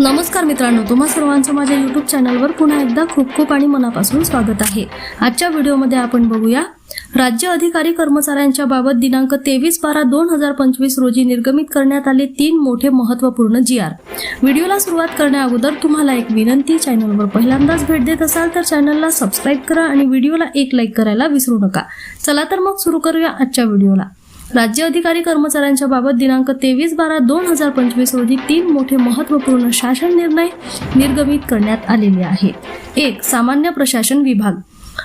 नमस्कार मित्रांनो, तुम्हा सर्वांचं माझ्या YouTube चॅनलवर पुन्हा एकदा खूप खूप आणि मनापासून स्वागत आहे। आजच्या व्हिडिओमध्ये आपण बघूया राज्य अधिकारी कर्मचाऱ्यांच्या बाबत दिनांक 23/12/2025 रोजी निर्गमित करण्यात आले 3 मोठे महत्त्वपूर्ण GR। व्हिडिओला सुरुवात करण्याअगोदर तुम्हाला एक विनंती, चॅनलवर पहिल्यांदाच भेट देत असाल तर चॅनलला सबस्क्राइब करा आणि व्हिडिओला एक लाईक करायला विसरू नका। चला तर मग सुरू करूया आजच्या व्हिडिओला। राज्य अधिकारी कर्मचाऱ्यांच्या बाबत दिनांक 23/12/2025 रोजी 3 मोठे महत्त्वपूर्ण शासन निर्णय निर्गमित करण्यात आलेले आहेत। 1. सामान्य प्रशासन विभाग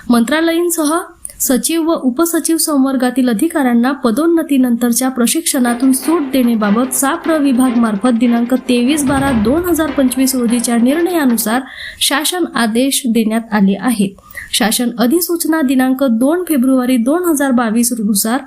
मंत्रालयीनसह सचिव व उपसचिव संवर्गातील अधिकाऱ्यांना पदोन्नतीनंतरच्या प्रशिक्षणातून सूट देण्याबाबत साप्र विभाग मार्फत दिनांक 23/12/2025 रोजीच्या निर्णयानुसार शासन आदेश देण्यात आले आहेत। शासन अधिसूचना दिनांक 2 फेब्रुवारी 2022 नुसार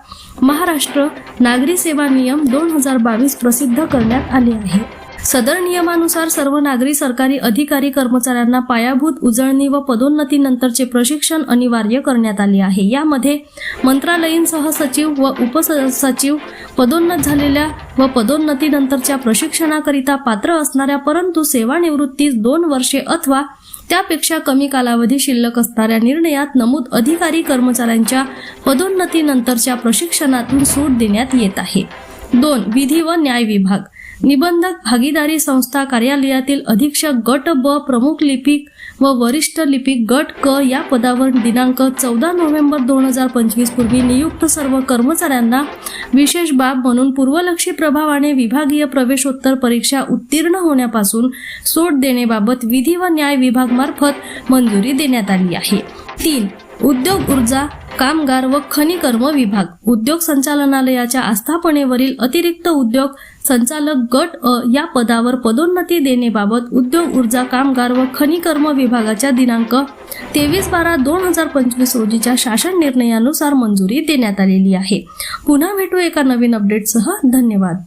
महाराष्ट्र नागरी सेवा नियम 2022 प्रसिद्ध करण्यात आले आहे। सदर नियमानुसार सर्व नागरी सरकारी अधिकारी कर्मचाऱ्यांना पायाभूत उजळणी व पदोन्नतीनंतरचे प्रशिक्षण अनिवार्य करण्यात आले आहे। यामध्ये मंत्रालयीन सहसचिव व उपसचिव, पदोन्नत झालेल्या व पदोन्नतीनंतरच्या प्रशिक्षणाकरिता पात्र असणाऱ्या परंतु सेवानिवृत्तीस 2 वर्षे अथवा त्यापेक्षा कमी कालावधी शिल्लक असणाऱ्या निर्णयात नमूद अधिकारी कर्मचाऱ्यांच्या पदोन्नतीनंतरच्या प्रशिक्षणातून सूट देण्यात येत आहे। 2. विधी व न्याय विभाग निबंधक भागीदारी संस्था कार्यालयातील अधीक्षक गट ब, प्रमुख लिपिक व वरिष्ठ लिपिक गट क या पदावर दिनांक 14 नोव्हेंबर 2025 पूर्वी नियुक्त सर्व कर्मचाऱ्यांना विशेष बाब म्हणून पूर्वलक्षी प्रभावाने विभागीय प्रवेशोत्तर परीक्षा उत्तीर्ण होण्यापासून सूट देण्याबाबत विधी व न्याय विभाग मार्फत मंजुरी देण्यात आली आहे। 3. उद्योग ऊर्जा कामगार व खनिकर्म विभाग उद्योग संचालनालयाच्या आस्थापनेवरील अतिरिक्त उद्योग संचालक गट अ या पदावर पदोन्नती देण्याबाबत उद्योग ऊर्जा कामगार व खनिकर्म विभागाच्या दिनांक 23/12/2025 रोजीच्या शासन निर्णयानुसार मंजुरी देण्यात आलेली आहे। पुन्हा भेटू एका नवीन अपडेटसह। धन्यवाद।